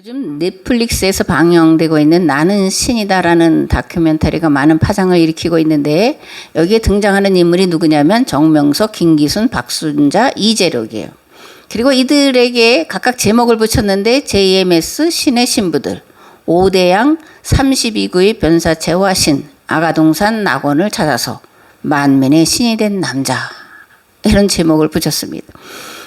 요즘 넷플릭스에서 방영되고 있는 나는 신이다라는 다큐멘터리가 많은 파장을 일으키고 있는데 여기에 등장하는 인물이 누구냐면 정명석, 김기순, 박순자, 이재력이에요. 그리고 이들에게 각각 제목을 붙였는데 JMS 신의 신부들, 오대양 32구의 변사체와 신, 아가동산 낙원을 찾아서 만민의 신이 된 남자, 이런 제목을 붙였습니다.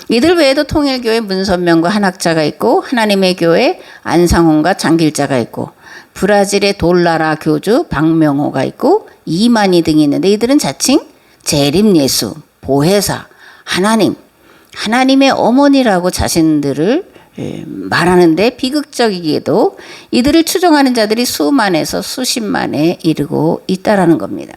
이들 외에도 통일교회 문선명과 한학자가 있고 하나님의 교회 안상홍과 장길자가 있고 브라질의 돌라라 교주 박명호가 있고 이만희 등이 있는데 이들은 자칭 재림예수, 보혜사, 하나님의 어머니라고 자신들을 말하는데 비극적이게도 이들을 추종하는 자들이 수만에서 수십만에 이르고 있다라는 겁니다.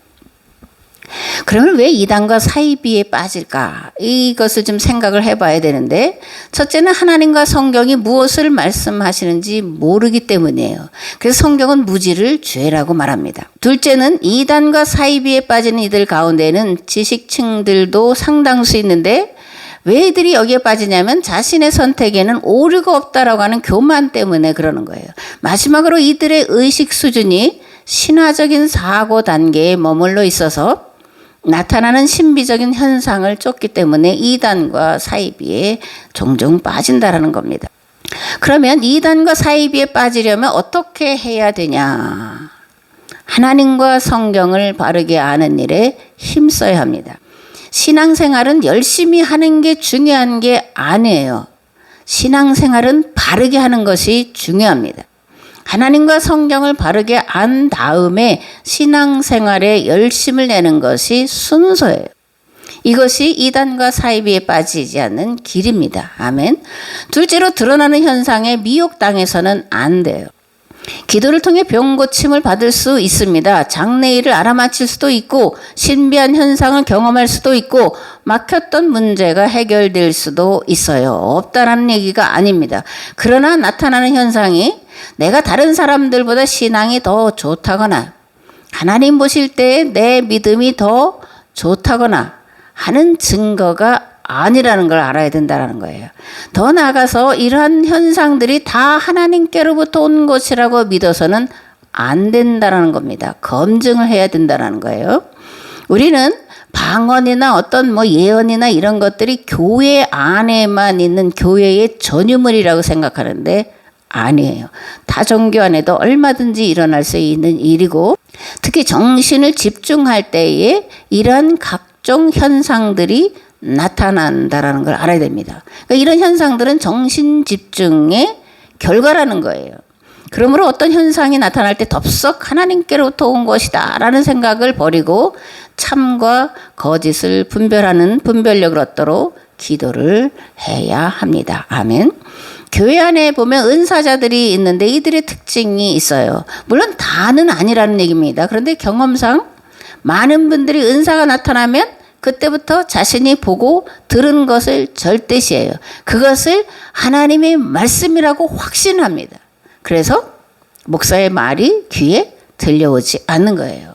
그러면 왜 이단과 사이비에 빠질까? 이것을 좀 생각을 해봐야 되는데 첫째는 하나님과 성경이 무엇을 말씀하시는지 모르기 때문이에요. 그래서 성경은 무지를 죄라고 말합니다. 둘째는 이단과 사이비에 빠지는 이들 가운데는 지식층들도 상당수 있는데 왜 이들이 여기에 빠지냐면 자신의 선택에는 오류가 없다라고 하는 교만 때문에 그러는 거예요. 마지막으로 이들의 의식 수준이 신화적인 사고 단계에 머물러 있어서 나타나는 신비적인 현상을 쫓기 때문에 이단과 사이비에 종종 빠진다라는 겁니다. 그러면 이단과 사이비에 빠지려면 어떻게 해야 되냐? 하나님과 성경을 바르게 아는 일에 힘써야 합니다. 신앙생활은 열심히 하는 게 중요한 게 아니에요. 신앙생활은 바르게 하는 것이 중요합니다. 하나님과 성경을 바르게 안 다음에 신앙생활에 열심을 내는 것이 순서예요. 이것이 이단과 사이비에 빠지지 않는 길입니다. 아멘. 둘째로 드러나는 현상에 미혹당해서는 안 돼요. 기도를 통해 병 고침을 받을 수 있습니다. 장래일을 알아맞힐 수도 있고 신비한 현상을 경험할 수도 있고 막혔던 문제가 해결될 수도 있어요. 없다라는 얘기가 아닙니다. 그러나 나타나는 현상이 내가 다른 사람들보다 신앙이 더 좋다거나 하나님 보실 때 내 믿음이 더 좋다거나 하는 증거가 아니라는 걸 알아야 된다는 거예요. 더 나아가서 이러한 현상들이 다 하나님께로부터 온 것이라고 믿어서는 안 된다는 겁니다. 검증을 해야 된다는 거예요. 우리는 방언이나 어떤 예언이나 이런 것들이 교회 안에만 있는 교회의 전유물이라고 생각하는데 아니에요. 다종교 안에도 얼마든지 일어날 수 있는 일이고 특히 정신을 집중할 때에 이런 각종 현상들이 나타난다라는 걸 알아야 됩니다. 그러니까 이런 현상들은 정신 집중의 결과라는 거예요. 그러므로 어떤 현상이 나타날 때 덥석 하나님께로부터 온 것이다 라는 생각을 버리고 참과 거짓을 분별하는 분별력을 얻도록 기도를 해야 합니다. 아멘. 교회 안에 보면 은사자들이 있는데 이들의 특징이 있어요. 물론 다는 아니라는 얘기입니다. 그런데 경험상 많은 분들이 은사가 나타나면 그때부터 자신이 보고 들은 것을 절대시해요. 그것을 하나님의 말씀이라고 확신합니다. 그래서 목사의 말이 귀에 들려오지 않는 거예요.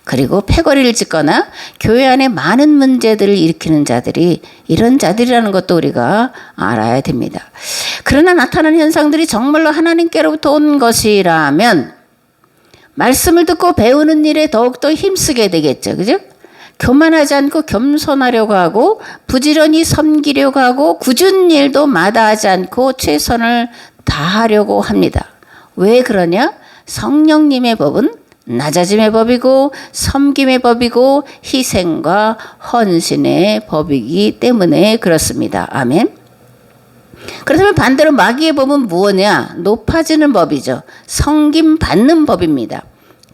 그리고 패거리를 짓거나 교회 안에 많은 문제들을 일으키는 자들이 이런 자들이라는 것도 우리가 알아야 됩니다. 그러나 나타나는 현상들이 정말로 하나님께로부터 온 것이라면 말씀을 듣고 배우는 일에 더욱더 힘쓰게 되겠죠. 그죠? 교만하지 않고 겸손하려고 하고 부지런히 섬기려고 하고 굳은 일도 마다하지 않고 최선을 다하려고 합니다. 왜 그러냐? 성령님의 법은 낮아짐의 법이고 섬김의 법이고 희생과 헌신의 법이기 때문에 그렇습니다. 아멘. 그렇다면 반대로 마귀의 법은 무엇이냐? 높아지는 법이죠. 섬김 받는 법입니다.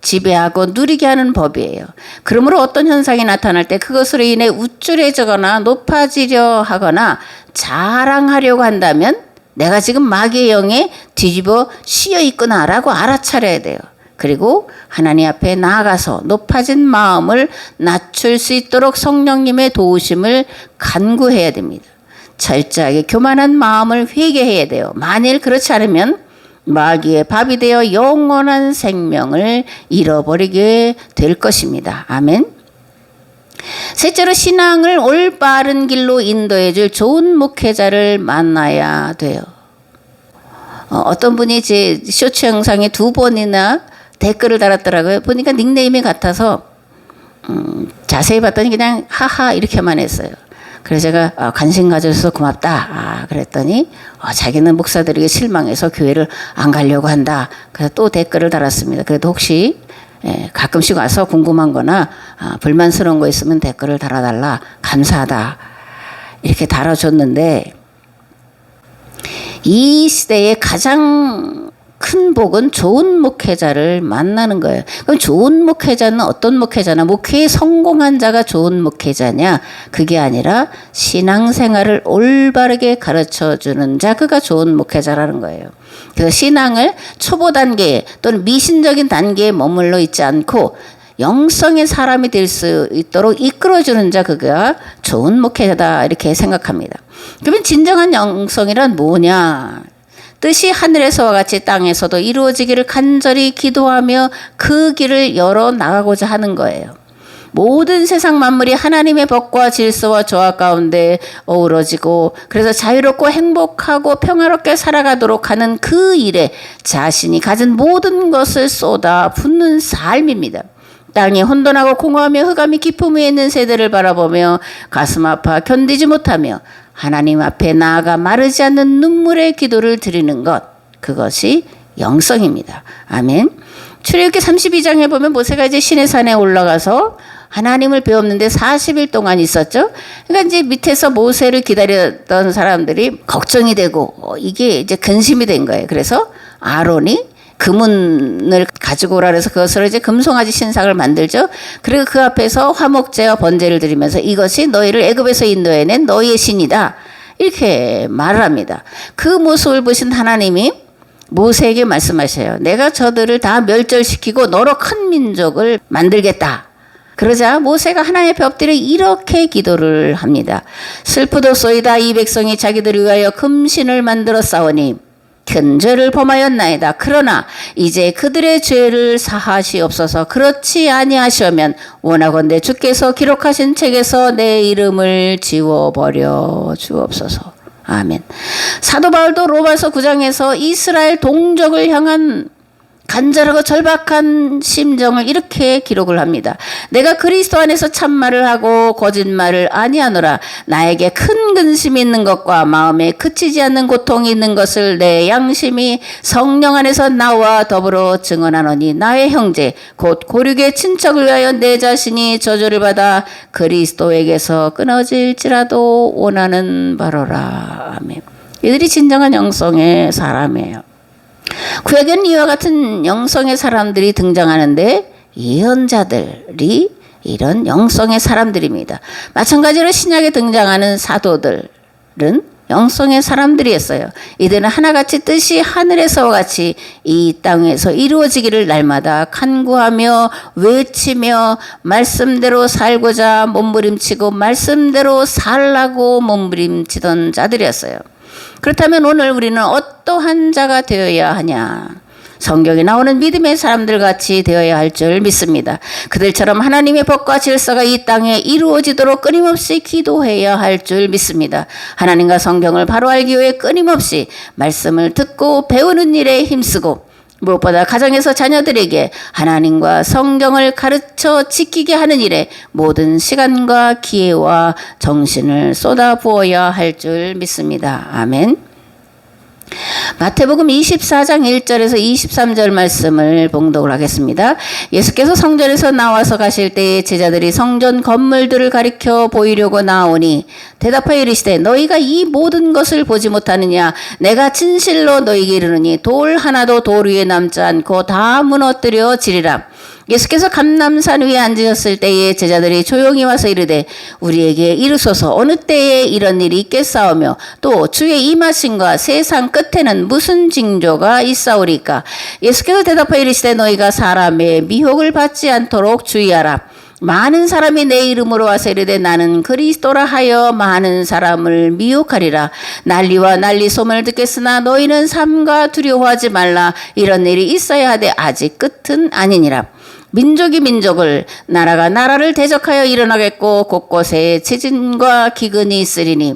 지배하고 누리게 하는 법이에요. 그러므로 어떤 현상이 나타날 때 그것으로 인해 우쭐해지거나 높아지려 하거나 자랑하려고 한다면 내가 지금 마귀의 영에 뒤집어 씌여 있구나라고 알아차려야 돼요. 그리고 하나님 앞에 나아가서 높아진 마음을 낮출 수 있도록 성령님의 도우심을 간구해야 됩니다. 철저하게 교만한 마음을 회개해야 돼요. 만일 그렇지 않으면 마귀의 밥이 되어 영원한 생명을 잃어버리게 될 것입니다. 아멘. 셋째로 신앙을 올바른 길로 인도해 줄 좋은 목회자를 만나야 돼요. 어떤 분이 제 쇼츠 영상에 2번이나 댓글을 달았더라고요. 보니까 닉네임이 같아서 자세히 봤더니 그냥 하하 이렇게만 했어요. 그래서 제가 관심 가져줘서 고맙다. 그랬더니 자기는 목사들에게 실망해서 교회를 안 가려고 한다. 그래서 또 댓글을 달았습니다. 그래도 혹시 가끔씩 와서 궁금한 거나 불만스러운 거 있으면 댓글을 달아달라. 감사하다. 이렇게 달아줬는데 이 시대의 가장 큰 복은 좋은 목회자를 만나는 거예요. 그럼 좋은 목회자는 어떤 목회자나 목회에 성공한 자가 좋은 목회자냐? 그게 아니라 신앙생활을 올바르게 가르쳐주는 자, 그가 좋은 목회자라는 거예요. 그래서 신앙을 초보 단계 또는 미신적인 단계에 머물러 있지 않고 영성의 사람이 될 수 있도록 이끌어주는 자, 그가 좋은 목회자다 이렇게 생각합니다. 그러면 진정한 영성이란 뭐냐? 뜻이 하늘에서와 같이 땅에서도 이루어지기를 간절히 기도하며 그 길을 열어 나가고자 하는 거예요. 모든 세상 만물이 하나님의 법과 질서와 조화 가운데 어우러지고 그래서 자유롭고 행복하고 평화롭게 살아가도록 하는 그 일에 자신이 가진 모든 것을 쏟아 붓는 삶입니다. 땅이 혼돈하고 공허하며 흑암이 깊음 위에 있는 세대를 바라보며 가슴 아파 견디지 못하며 하나님 앞에 나아가 마르지 않는 눈물의 기도를 드리는 것, 그것이 영성입니다. 아멘. 출애굽기 32장에 보면 모세가 이제 시내산에 올라가서 하나님을 배웠는데 40일 동안 있었죠. 그러니까 이제 밑에서 모세를 기다렸던 사람들이 걱정이 되고 이게 이제 근심이 된 거예요. 그래서 아론이 금은을 가지고 오라 그래서 그것으로 이제 금송아지 신상을 만들죠. 그리고 그 앞에서 화목제와 번제를 드리면서 이것이 너희를 애굽에서 인도해낸 너희의 신이다. 이렇게 말을 합니다. 그 모습을 보신 하나님이 모세에게 말씀하셔요. 내가 저들을 다 멸절시키고 너로 큰 민족을 만들겠다. 그러자 모세가 하나님 앞에 엎드려 이렇게 기도를 합니다. 슬프도소이다. 이 백성이 자기들을 위하여 금신을 만들어 싸우니 큰 죄를 범하였나이다. 그러나 이제 그들의 죄를 사하시옵소서. 그렇지 아니하시면 원하건대 주께서 기록하신 책에서 내 이름을 지워버려 주옵소서. 아멘. 사도 바울도 로마서 9장에서 이스라엘 동족을 향한 간절하고 절박한 심정을 이렇게 기록을 합니다. 내가 그리스도 안에서 참말을 하고 거짓말을 아니하노라. 나에게 큰 근심이 있는 것과 마음에 그치지 않는 고통이 있는 것을 내 양심이 성령 안에서 나와 더불어 증언하노니 나의 형제 곧 고륙의 친척을 위하여 내 자신이 저주를 받아 그리스도에게서 끊어질지라도 원하는 바로라. 아멘. 이들이 진정한 영성의 사람이에요. 구약에는 이와 같은 영성의 사람들이 등장하는데 예언자들이 이런 영성의 사람들입니다. 마찬가지로 신약에 등장하는 사도들은 영성의 사람들이었어요. 이들은 하나같이 뜻이 하늘에서와 같이 이 땅에서 이루어지기를 날마다 간구하며 외치며 말씀대로 살고자 몸부림치고 말씀대로 살라고 몸부림치던 자들이었어요. 그렇다면 오늘 우리는 어떠한 자가 되어야 하냐? 성경에 나오는 믿음의 사람들 같이 되어야 할 줄 믿습니다. 그들처럼 하나님의 법과 질서가 이 땅에 이루어지도록 끊임없이 기도해야 할 줄 믿습니다. 하나님과 성경을 바로 알기 위해 끊임없이 말씀을 듣고 배우는 일에 힘쓰고 무엇보다 가정에서 자녀들에게 하나님과 성경을 가르쳐 지키게 하는 일에 모든 시간과 기회와 정신을 쏟아부어야 할 줄 믿습니다. 아멘. 마태복음 24장 1절에서 23절 말씀을 봉독을 하겠습니다. 예수께서 성전에서 나와서 가실 때에 제자들이 성전 건물들을 가리켜 보이려고 나오니 대답하여 이르시되 너희가 이 모든 것을 보지 못하느냐? 내가 진실로 너희에게 이르노니 돌 하나도 돌 위에 남지 않고 다 무너뜨려지리라. 예수께서 감람산 위에 앉으셨을 때에 제자들이 조용히 와서 이르되 우리에게 이르소서 어느 때에 이런 일이 있겠사오며 또 주의 임하심과 세상 끝에는 무슨 징조가 있사오리까? 예수께서 대답하여 이르시되 너희가 사람의 미혹을 받지 않도록 주의하라. 많은 사람이 내 이름으로 와서 이르되 나는 그리스도라 하여 많은 사람을 미혹하리라. 난리와 난리 소문을 듣겠으나 너희는 삼가 두려워하지 말라. 이런 일이 있어야 하되 아직 끝은 아니니라. 민족이 민족을 나라가 나라를 대적하여 일어나겠고 곳곳에 지진과 기근이 있으리니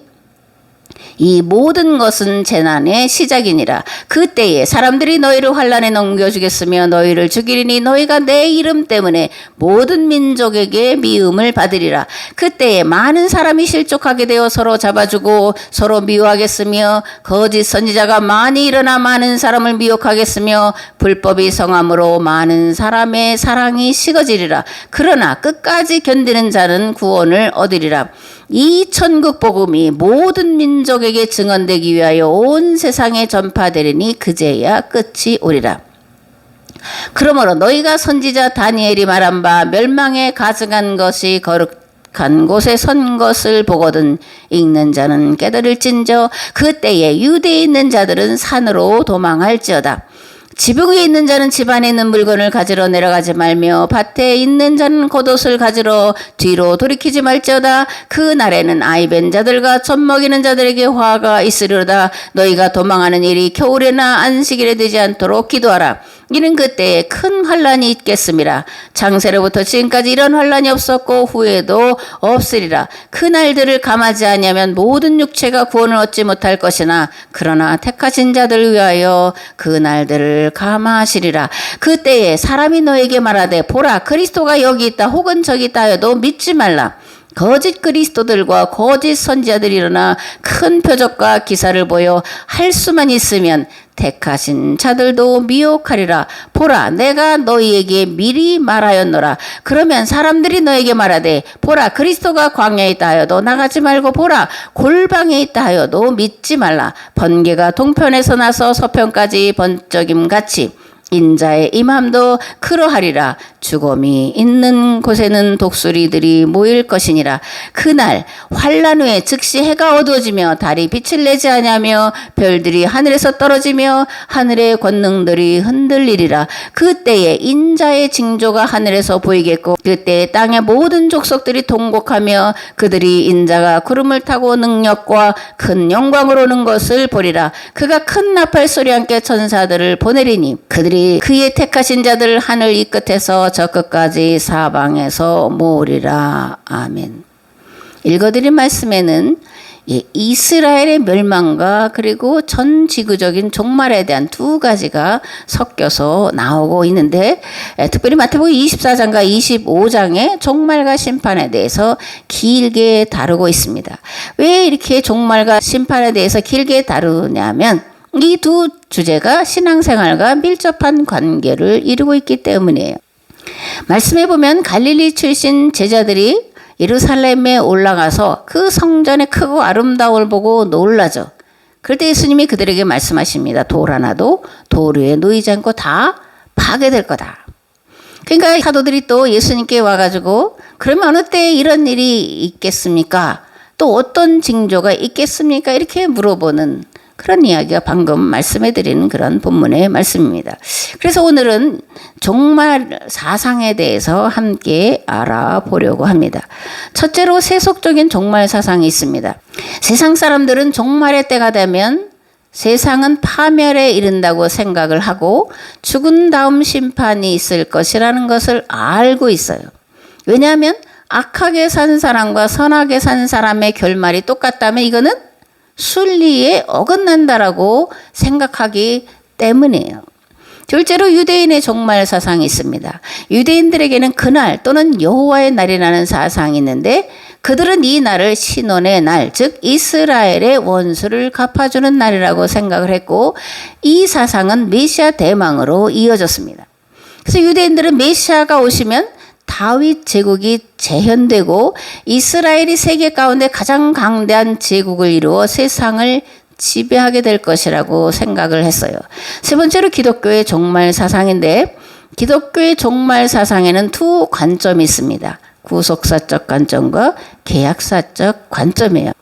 이 모든 것은 재난의 시작이니라. 그때에 사람들이 너희를 환난에 넘겨주겠으며 너희를 죽이리니 너희가 내 이름 때문에 모든 민족에게 미움을 받으리라. 그때에 많은 사람이 실족하게 되어 서로 잡아주고 서로 미워하겠으며 거짓 선지자가 많이 일어나 많은 사람을 미혹하겠으며 불법이 성함으로 많은 사람의 사랑이 식어지리라. 그러나 끝까지 견디는 자는 구원을 얻으리라. 이 천국 복음이 모든 민족에게 증언되기 위하여 온 세상에 전파되리니 그제야 끝이 오리라. 그러므로 너희가 선지자 다니엘이 말한 바 멸망에 가증한 것이 거룩한 곳에 선 것을 보거든 읽는 자는 깨달을진저 그때에 유대에 있는 자들은 산으로 도망할지어다. 지붕 위에 있는 자는 집 안에 있는 물건을 가지러 내려가지 말며 밭에 있는 자는 겉옷을 가지러 뒤로 돌이키지 말지어다. 그 날에는 아이벤 자들과 젖 먹이는 자들에게 화가 있으리로다. 너희가 도망하는 일이 겨울에나 안식일에 되지 않도록 기도하라. 이는 그때에 큰 환란이 있겠음이라. 창세로부터 지금까지 이런 환란이 없었고 후에도 없으리라. 그 날들을 감하지 아니하면 모든 육체가 구원을 얻지 못할 것이나 그러나 택하신 자들을 위하여 그 날들을 감하시리라. 그때에 사람이 너에게 말하되 보라 그리스도가 여기 있다 혹은 저기 있다 하여도 믿지 말라. 거짓 그리스도들과 거짓 선지자들이 일어나 큰 표적과 기사를 보여 할 수만 있으면 택하신 자들도 미혹하리라. 보라 내가 너희에게 미리 말하였노라. 그러면 사람들이 너에게 말하되 보라 그리스도가 광야에 있다 하여도 나가지 말고 보라 골방에 있다 하여도 믿지 말라. 번개가 동편에서 나서 서편까지 번쩍임 같이 인자의 임함도 그러하리라. 죽음이 있는 곳에는 독수리들이 모일 것이니라. 그날 환란 후에 즉시 해가 어두워지며 달이 빛을 내지 아니하며 별들이 하늘에서 떨어지며 하늘의 권능들이 흔들리리라. 그때에 인자의 징조가 하늘에서 보이겠고 그때에 땅의 모든 족속들이 통곡하며 그들이 인자가 구름을 타고 능력과 큰 영광으로 오는 것을 보리라. 그가 큰 나팔 소리와 함께 천사들을 보내리니 그들이 그의 택하신 자들을 하늘 이 끝에서 저 끝까지 사방에서 모으리라. 아멘. 읽어드린 말씀에는 이스라엘의 멸망과 그리고 전 지구적인 종말에 대한 두 가지가 섞여서 나오고 있는데 특별히 마태복음 24장과 25장의 종말과 심판에 대해서 길게 다루고 있습니다. 왜 이렇게 종말과 심판에 대해서 길게 다루냐면 이 두 주제가 신앙생활과 밀접한 관계를 이루고 있기 때문이에요. 말씀해 보면 갈릴리 출신 제자들이 예루살렘에 올라가서 그 성전의 크고 아름다움을 보고 놀라죠. 그럴 때 예수님이 그들에게 말씀하십니다. 돌 하나도 돌 위에 놓이지 않고 다 파괴될 거다. 그러니까 사도들이 또 예수님께 와가지고 그러면 어느 때 이런 일이 있겠습니까? 또 어떤 징조가 있겠습니까? 이렇게 물어보는 그런 이야기가 방금 말씀해드리는 그런 본문의 말씀입니다. 그래서 오늘은 종말 사상에 대해서 함께 알아보려고 합니다. 첫째로 세속적인 종말 사상이 있습니다. 세상 사람들은 종말의 때가 되면 세상은 파멸에 이른다고 생각을 하고 죽은 다음 심판이 있을 것이라는 것을 알고 있어요. 왜냐하면 악하게 산 사람과 선하게 산 사람의 결말이 똑같다면 이거는 순리에 어긋난다라고 생각하기 때문이에요. 둘째로 유대인의 종말 사상이 있습니다. 유대인들에게는 그날 또는 여호와의 날이라는 사상이 있는데 그들은 이 날을 신원의 날, 즉 이스라엘의 원수를 갚아주는 날이라고 생각을 했고 이 사상은 메시아 대망으로 이어졌습니다. 그래서 유대인들은 메시아가 오시면 다윗 제국이 재현되고 이스라엘이 세계 가운데 가장 강대한 제국을 이루어 세상을 지배하게 될 것이라고 생각을 했어요. 세 번째로 기독교의 종말 사상인데 기독교의 종말 사상에는 두 관점이 있습니다. 구속사적 관점과 계약사적 관점이에요.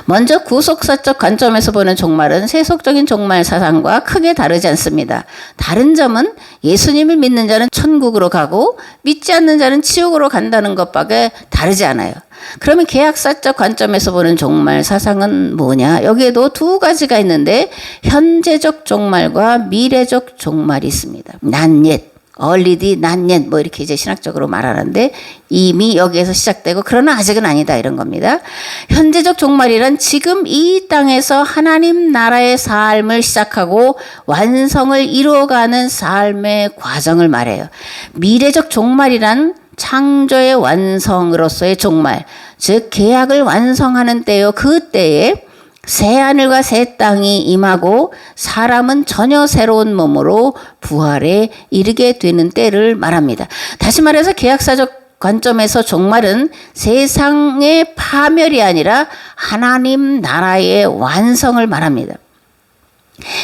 먼저 구속사적 관점에서 보는 종말은 세속적인 종말 사상과 크게 다르지 않습니다. 다른 점은 예수님을 믿는 자는 천국으로 가고 믿지 않는 자는 지옥으로 간다는 것밖에 다르지 않아요. 그러면 계약사적 관점에서 보는 종말 사상은 뭐냐? 여기에도 두 가지가 있는데 현재적 종말과 미래적 종말이 있습니다. 난 옛, already, not yet, 뭐 이렇게 이제 신학적으로 말하는데 이미 여기에서 시작되고 그러나 아직은 아니다 이런 겁니다. 현재적 종말이란 지금 이 땅에서 하나님 나라의 삶을 시작하고 완성을 이루어가는 삶의 과정을 말해요. 미래적 종말이란 창조의 완성으로서의 종말, 즉 계약을 완성하는 때요. 그 때에 새 하늘과 새 땅이 임하고 사람은 전혀 새로운 몸으로 부활에 이르게 되는 때를 말합니다. 다시 말해서 계약사적 관점에서 종말은 세상의 파멸이 아니라 하나님 나라의 완성을 말합니다.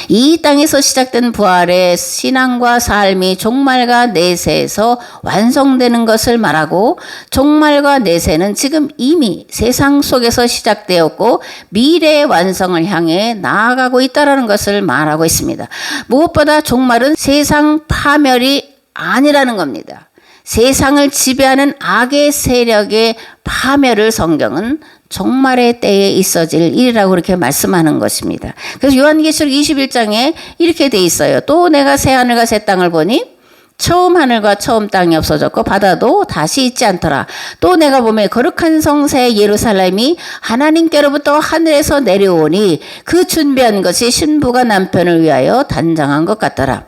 이 땅에서 시작된 부활의 신앙과 삶이 종말과 내세에서 완성되는 것을 말하고 종말과 내세는 지금 이미 세상 속에서 시작되었고 미래의 완성을 향해 나아가고 있다는 것을 말하고 있습니다. 무엇보다 종말은 세상 파멸이 아니라는 겁니다. 세상을 지배하는 악의 세력의 파멸을 성경은 종말의 때에 있어질 일이라고 그렇게 말씀하는 것입니다. 그래서 요한계시록 21장에 이렇게 돼 있어요. 또 내가 새 하늘과 새 땅을 보니 처음 하늘과 처음 땅이 없어졌고 바다도 다시 있지 않더라. 또 내가 보매 거룩한 성새 예루살렘이 하나님께로부터 하늘에서 내려오니 그 준비한 것이 신부가 남편을 위하여 단장한 것 같더라.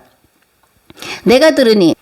내가 들으니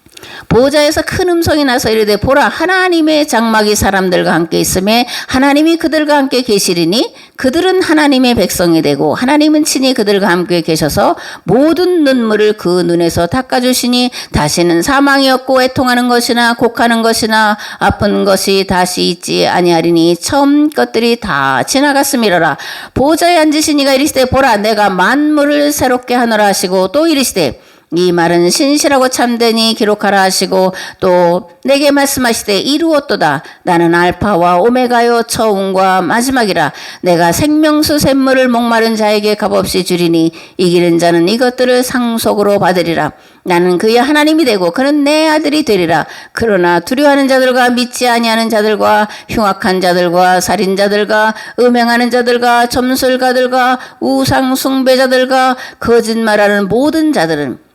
보좌에서 큰 음성이 나서 이르되 보라 하나님의 장막이 사람들과 함께 있음에 하나님이 그들과 함께 계시리니 그들은 하나님의 백성이 되고 하나님은 친히 그들과 함께 계셔서 모든 눈물을 그 눈에서 닦아주시니 다시는 사망이 없고 애통하는 것이나 곡하는 것이나 아픈 것이 다시 있지 아니하리니 처음 것들이 다 지나갔음이로라. 보좌에 앉으신 이가 이르시되 보라 내가 만물을 새롭게 하노라 하시고 또 이르시되 이 말은 신실하고 참되니 기록하라 하시고 또 내게 말씀하시되 이루었도다. 나는 알파와 오메가요 처음과 마지막이라. 내가 생명수 샘물을 목마른 자에게 값없이 주리니 이기는 자는 이것들을 상속으로 받으리라. 나는 그의 하나님이 되고 그는 내 아들이 되리라. 그러나 두려워하는 자들과 믿지 아니하는 자들과 흉악한 자들과 살인자들과 음행하는 자들과 점술가들과 우상 숭배자들과 거짓말하는 모든 자들은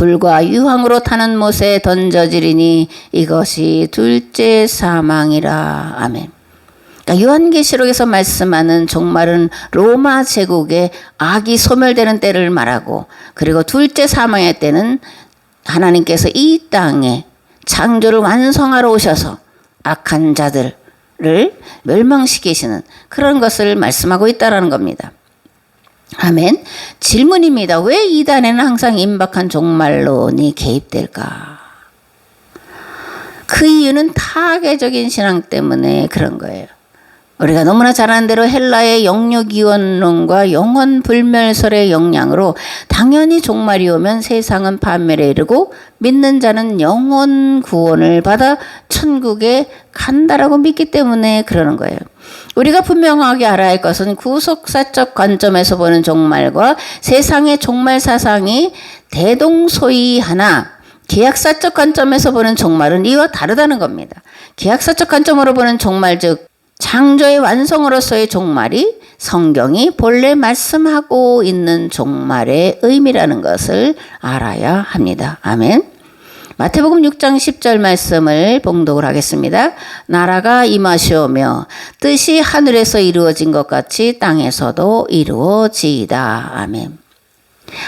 불과 유황으로 타는 못에 던져지리니 이것이 둘째 사망이라. 아멘. 그러니까 요한계시록에서 말씀하는 종말은 로마 제국의 악이 소멸되는 때를 말하고 그리고 둘째 사망의 때는 하나님께서 이 땅에 창조를 완성하러 오셔서 악한 자들을 멸망시키시는 그런 것을 말씀하고 있다는 겁니다. 아멘. 질문입니다. 왜 이단에는 항상 임박한 종말론이 개입될까? 그 이유는 타계적인 신앙 때문에 그런 거예요. 우리가 너무나 잘 아는 대로 헬라의 영육이원론과 영원불멸설의 영향으로 당연히 종말이 오면 세상은 파멸에 이르고 믿는 자는 영원 구원을 받아 천국에 간다라고 믿기 때문에 그러는 거예요. 우리가 분명하게 알아야 할 것은 구속사적 관점에서 보는 종말과 세상의 종말 사상이 대동소이하나 계약사적 관점에서 보는 종말은 이와 다르다는 겁니다. 계약사적 관점으로 보는 종말 즉 창조의 완성으로서의 종말이 성경이 본래 말씀하고 있는 종말의 의미라는 것을 알아야 합니다. 아멘. 마태복음 6장 10절 말씀을 봉독을 하겠습니다. 나라가 임하시오며 뜻이 하늘에서 이루어진 것 같이 땅에서도 이루어지이다. 아멘.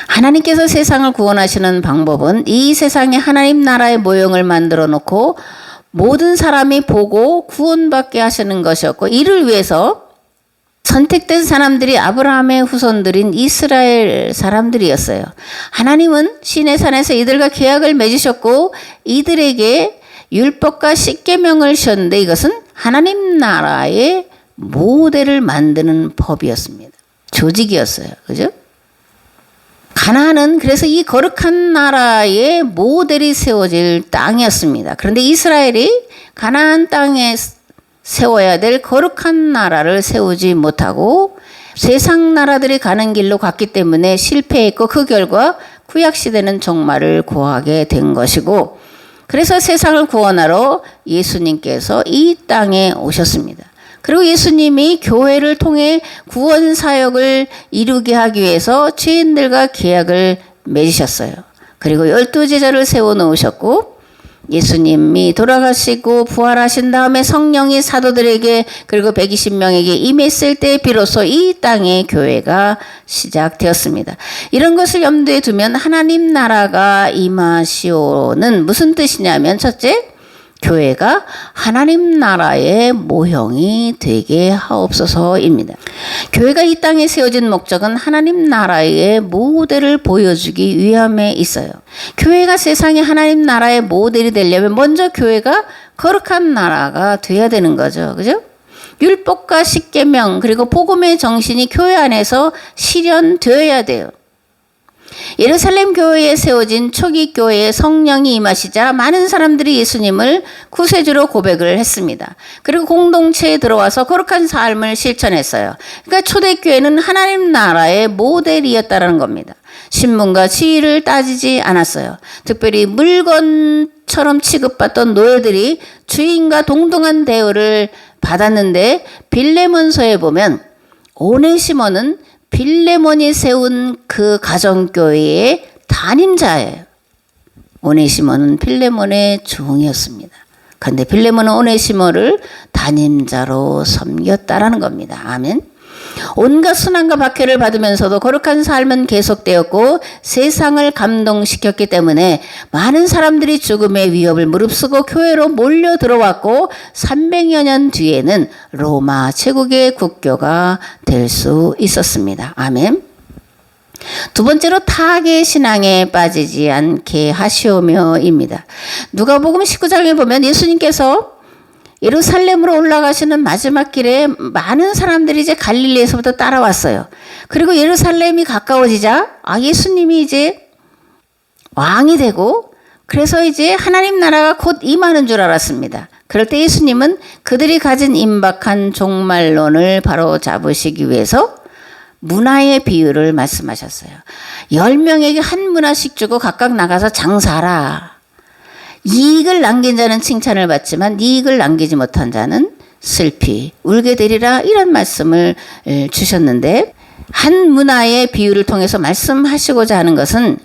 하나님께서 세상을 구원하시는 방법은 이 세상에 하나님 나라의 모형을 만들어 놓고 모든 사람이 보고 구원받게 하시는 것이었고 이를 위해서 선택된 사람들이 아브라함의 후손들인 이스라엘 사람들이었어요. 하나님은 시내산에서 이들과 계약을 맺으셨고 이들에게 율법과 십계명을 주셨는데 이것은 하나님 나라의 모델을 만드는 법이었습니다. 조직이었어요. 그죠? 가나안은 그래서 이 거룩한 나라의 모델이 세워질 땅이었습니다. 그런데 이스라엘이 가나안 땅에 세워야 될 거룩한 나라를 세우지 못하고 세상 나라들이 가는 길로 갔기 때문에 실패했고 그 결과 구약시대는 종말을 고하게 된 것이고 그래서 세상을 구원하러 예수님께서 이 땅에 오셨습니다. 그리고 예수님이 교회를 통해 구원 사역을 이루게 하기 위해서 죄인들과 계약을 맺으셨어요. 그리고 12제자를 세워놓으셨고 예수님이 돌아가시고 부활하신 다음에 성령이 사도들에게 그리고 120명에게 임했을 때 비로소 이 땅의 교회가 시작되었습니다. 이런 것을 염두에 두면 하나님 나라가 임하시오는 무슨 뜻이냐면 첫째, 교회가 하나님 나라의 모형이 되게 하옵소서입니다. 교회가 이 땅에 세워진 목적은 하나님 나라의 모델을 보여주기 위함에 있어요. 교회가 세상에 하나님 나라의 모델이 되려면 먼저 교회가 거룩한 나라가 돼야 되는 거죠. 그죠? 율법과 십계명 그리고 복음의 정신이 교회 안에서 실현되어야 돼요. 예루살렘 교회에 세워진 초기 교회에 성령이 임하시자 많은 사람들이 예수님을 구세주로 고백을 했습니다. 그리고 공동체에 들어와서 거룩한 삶을 실천했어요. 그러니까 초대교회는 하나님 나라의 모델이었다는 겁니다. 신분과 지위를 따지지 않았어요. 특별히 물건처럼 취급받던 노예들이 주인과 동등한 대우를 받았는데 빌레몬서에 보면 오네시모는 빌레몬이 세운 그 가정교회의 담임자예요. 오네시모는 빌레몬의 종이었습니다. 그런데 빌레몬은 오네시모를 담임자로 섬겼다라는 겁니다. 아멘. 온갖 순환과 박해를 받으면서도 거룩한 삶은 계속되었고 세상을 감동시켰기 때문에 많은 사람들이 죽음의 위협을 무릅쓰고 교회로 몰려 들어왔고 300여 년 뒤에는 로마 제국의 국교가 될 수 있었습니다. 아멘. 두 번째로 타계 신앙에 빠지지 않게 하시오며입니다. 누가복음 19장에 보면 예수님께서 예루살렘으로 올라가시는 마지막 길에 많은 사람들이 이제 갈릴리에서부터 따라왔어요. 그리고 예루살렘이 가까워지자 예수님이 이제 왕이 되고 그래서 이제 하나님 나라가 곧 임하는 줄 알았습니다. 그럴 때 예수님은 그들이 가진 임박한 종말론을 바로 잡으시기 위해서 문화의 비유를 말씀하셨어요. 10명에게 한 문화씩 주고 각각 나가서 장사하라. 이익을 남긴 자는 칭찬을 받지만 이익을 남기지 못한 자는 슬피 울게 되리라 이런 말씀을 주셨는데 한 문화의 비유를 통해서 말씀하시고자 하는 것은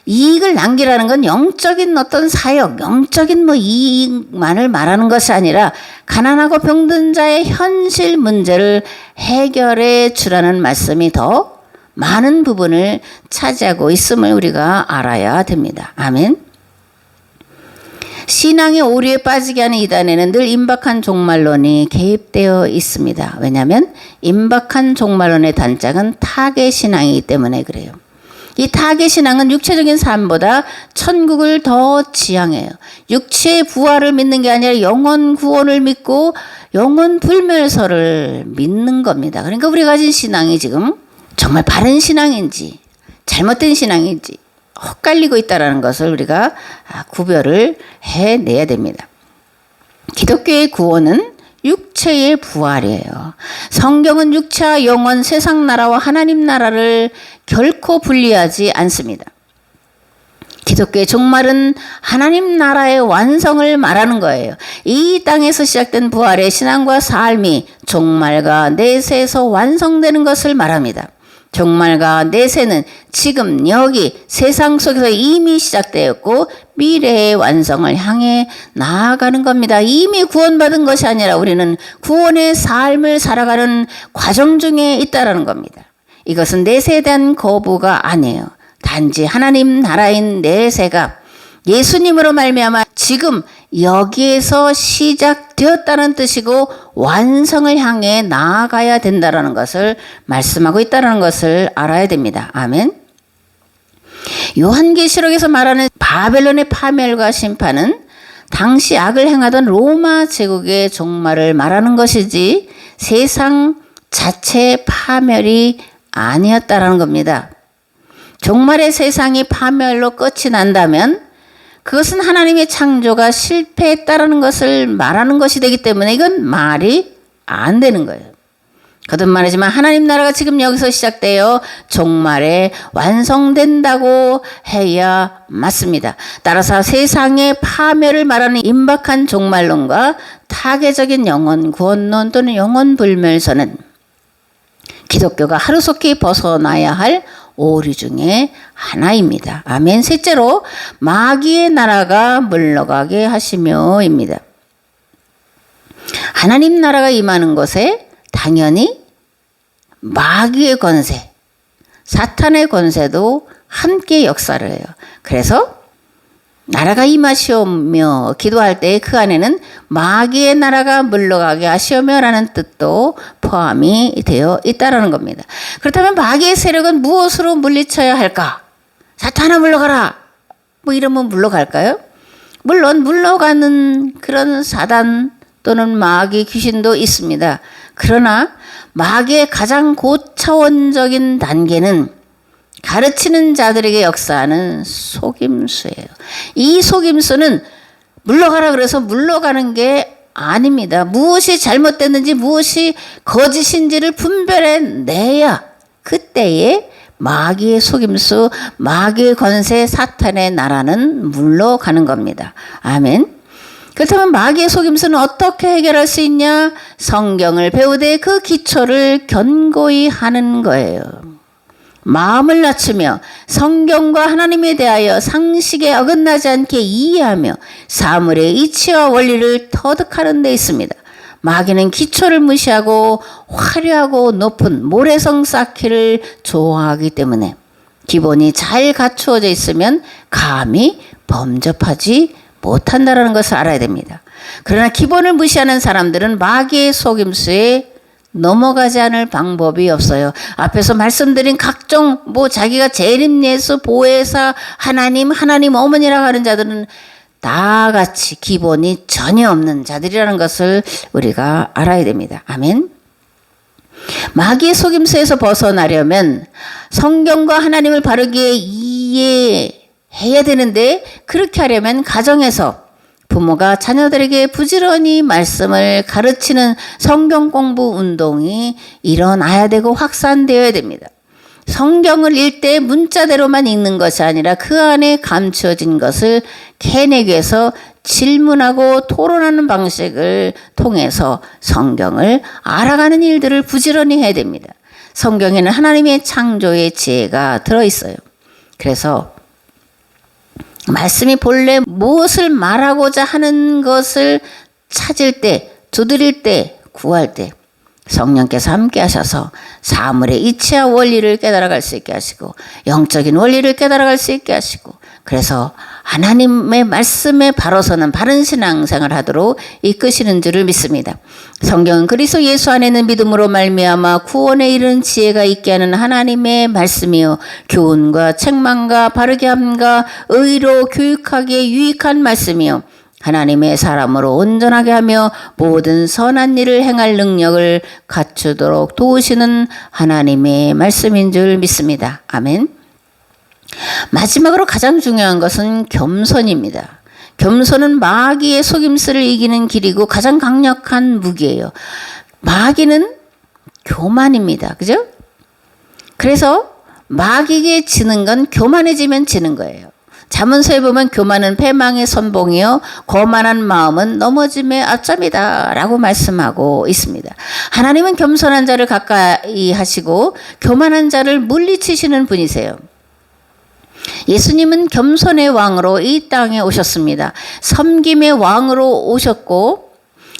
이익을 남기라는 건 영적인 어떤 사역, 영적인 이익만을 말하는 것이 아니라 가난하고 병든 자의 현실 문제를 해결해 주라는 말씀이 더 많은 부분을 차지하고 있음을 우리가 알아야 됩니다. 아멘. 신앙의 오류에 빠지게 하는 이단에는 늘 임박한 종말론이 개입되어 있습니다. 왜냐하면 임박한 종말론의 단짝은 타계 신앙이기 때문에 그래요. 이 타계 신앙은 육체적인 삶보다 천국을 더 지향해요. 육체의 부활을 믿는 게 아니라 영원 구원을 믿고 영원 불멸설을 믿는 겁니다. 그러니까 우리가 가진 신앙이 지금 정말 바른 신앙인지 잘못된 신앙인지 헛갈리고 있다는 것을 우리가 구별을 해내야 됩니다. 기독교의 구원은 육체의 부활이에요. 성경은 육체와 영원, 세상 나라와 하나님 나라를 결코 분리하지 않습니다. 기독교의 종말은 하나님 나라의 완성을 말하는 거예요. 이 땅에서 시작된 부활의 신앙과 삶이 종말과 내세에서 완성되는 것을 말합니다. 종말과 내세는 지금 여기 세상 속에서 이미 시작되었고 미래의 완성을 향해 나아가는 겁니다. 이미 구원받은 것이 아니라 우리는 구원의 삶을 살아가는 과정 중에 있다는 겁니다. 이것은 내세에 대한 거부가 아니에요. 단지 하나님 나라인 내세가 예수님으로 말미암아 지금 여기에서 시작되었다는 뜻이고 완성을 향해 나아가야 된다는 것을 말씀하고 있다는 것을 알아야 됩니다. 아멘. 요한계시록에서 말하는 바벨론의 파멸과 심판은 당시 악을 행하던 로마 제국의 종말을 말하는 것이지 세상 자체의 파멸이 아니었다라는 겁니다. 종말의 세상이 파멸로 끝이 난다면 그것은 하나님의 창조가 실패했다라는 것을 말하는 것이 되기 때문에 이건 말이 안 되는 거예요. 거듭 말하지만 하나님 나라가 지금 여기서 시작되어 종말에 완성된다고 해야 맞습니다. 따라서 세상의 파멸을 말하는 임박한 종말론과 타계적인 영원 구원론 또는 영원 불멸선은 기독교가 하루속히 벗어나야 할 오류 중에 하나입니다. 아멘. 셋째로 마귀의 나라가 물러가게 하시며입니다. 하나님 나라가 임하는 것에 당연히 마귀의 권세, 사탄의 권세도 함께 역사를 해요. 그래서 나라가 임하시오며 기도할 때 그 안에는 마귀의 나라가 물러가게 하시오며라는 뜻도 포함이 되어 있다는 겁니다. 그렇다면 마귀의 세력은 무엇으로 물리쳐야 할까? 사탄아 물러가라! 뭐 이러면 물러갈까요? 물론 물러가는 그런 사단 또는 마귀 귀신도 있습니다. 그러나 마귀의 가장 고차원적인 단계는 가르치는 자들에게 역사하는 속임수예요. 이 속임수는 물러가라 그래서 물러가는 게 아닙니다. 무엇이 잘못됐는지 무엇이 거짓인지를 분별해내야 그때에 마귀의 속임수, 마귀의 권세, 사탄의 나라는 물러가는 겁니다. 아멘. 그렇다면 마귀의 속임수는 어떻게 해결할 수 있냐? 성경을 배우되 그 기초를 견고히 하는 거예요. 마음을 낮추며 성경과 하나님에 대하여 상식에 어긋나지 않게 이해하며 사물의 이치와 원리를 터득하는 데 있습니다. 마귀는 기초를 무시하고 화려하고 높은 모래성 쌓기를 좋아하기 때문에 기본이 잘 갖추어져 있으면 감히 범접하지 못한다는 것을 알아야 됩니다. 그러나 기본을 무시하는 사람들은 마귀의 속임수에 넘어가지 않을 방법이 없어요. 앞에서 말씀드린 각종 자기가 재림예수, 보혜사, 하나님 어머니라고 하는 자들은 다 같이 기본이 전혀 없는 자들이라는 것을 우리가 알아야 됩니다. 아멘. 마귀의 속임수에서 벗어나려면 성경과 하나님을 바르게 이해해야 되는데 그렇게 하려면 가정에서 부모가 자녀들에게 부지런히 말씀을 가르치는 성경 공부 운동이 일어나야 되고 확산되어야 됩니다. 성경을 읽을 때 문자대로만 읽는 것이 아니라 그 안에 감추어진 것을 캐내기 위해서 질문하고 토론하는 방식을 통해서 성경을 알아가는 일들을 부지런히 해야 됩니다. 성경에는 하나님의 창조의 지혜가 들어있어요. 그래서 말씀이 본래 무엇을 말하고자 하는 것을 찾을 때, 두드릴 때, 구할 때 성령께서 함께 하셔서 사물의 이치와 원리를 깨달아갈 수 있게 하시고 영적인 원리를 깨달아갈 수 있게 하시고 그래서 하나님의 말씀에 바로 서는 바른 신앙생활을 하도록 이끄시는 줄을 믿습니다. 성경은 그리스도 예수 안에 있는 믿음으로 말미암아 구원에 이르는 지혜가 있게 하는 하나님의 말씀이요 교훈과 책망과 바르게 함과 의로 교육하기에 유익한 말씀이요 하나님의 사람으로 온전하게 하며 모든 선한 일을 행할 능력을 갖추도록 도우시는 하나님의 말씀인 줄 믿습니다. 아멘. 마지막으로 가장 중요한 것은 겸손입니다. 겸손은 마귀의 속임수를 이기는 길이고 가장 강력한 무기예요. 마귀는 교만입니다. 그죠? 그래서 마귀에게 지는 건 교만해지면 지는 거예요. 잠언서에 보면 교만은 패망의 선봉이요 거만한 마음은 넘어짐의 앞잡이다 라고 말씀하고 있습니다. 하나님은 겸손한 자를 가까이 하시고 교만한 자를 물리치시는 분이세요. 예수님은 겸손의 왕으로 이 땅에 오셨습니다. 섬김의 왕으로 오셨고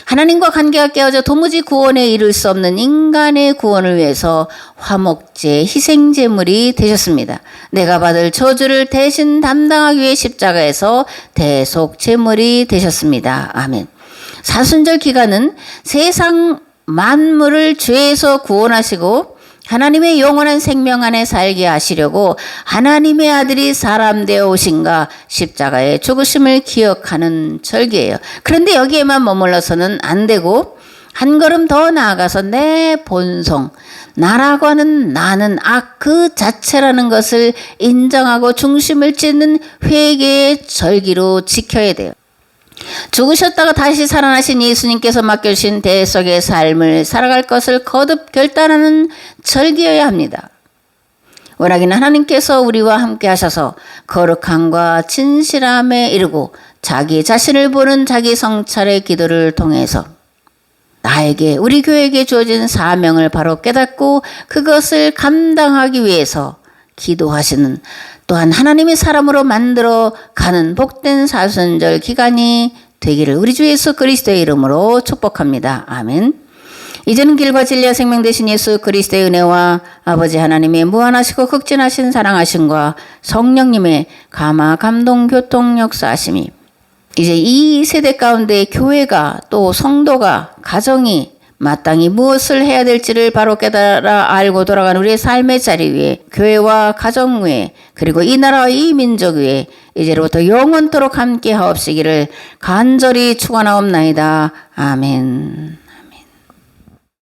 하나님과 관계가 깨어져 도무지 구원에 이를 수 없는 인간의 구원을 위해서 화목제, 희생제물이 되셨습니다. 내가 받을 저주를 대신 담당하기 위해 십자가에서 대속제물이 되셨습니다. 아멘. 사순절 기간은 세상 만물을 죄에서 구원하시고 하나님의 영원한 생명 안에 살게 하시려고 하나님의 아들이 사람 되어 오신가 십자가의 죽으심을 기억하는 절기예요. 그런데 여기에만 머물러서는 안 되고 한 걸음 더 나아가서 내 본성, 나라고 하는 나는 악 그 자체라는 것을 인정하고 중심을 찢는 회개의 절기로 지켜야 돼요. 죽으셨다가 다시 살아나신 예수님께서 맡겨주신 대속의 삶을 살아갈 것을 거듭 결단하는 절기여야 합니다. 워낙에는 하나님께서 우리와 함께 하셔서 거룩함과 진실함에 이르고 자기 자신을 보는 자기 성찰의 기도를 통해서 나에게 우리 교회에게 주어진 사명을 바로 깨닫고 그것을 감당하기 위해서 기도하시는 또한 하나님의 사람으로 만들어 가는 복된 사순절 기간이 되기를 우리 주 예수 그리스도의 이름으로 축복합니다. 아멘. 이제는 길과 진리와 생명 되신 예수 그리스도의 은혜와 아버지 하나님의 무한하시고 극진하신 사랑하심과 성령님의 감화 감동 교통 역사하심이 이제 이 세대 가운데 교회가 또 성도가 가정이 마땅히 무엇을 해야 될지를 바로 깨달아 알고 돌아가는 우리의 삶의 자리 위에 교회와 가정 위에 그리고 이 나라와 이 민족 위에 이제로부터 영원토록 함께 하옵시기를 간절히 축원하옵나이다. 아멘.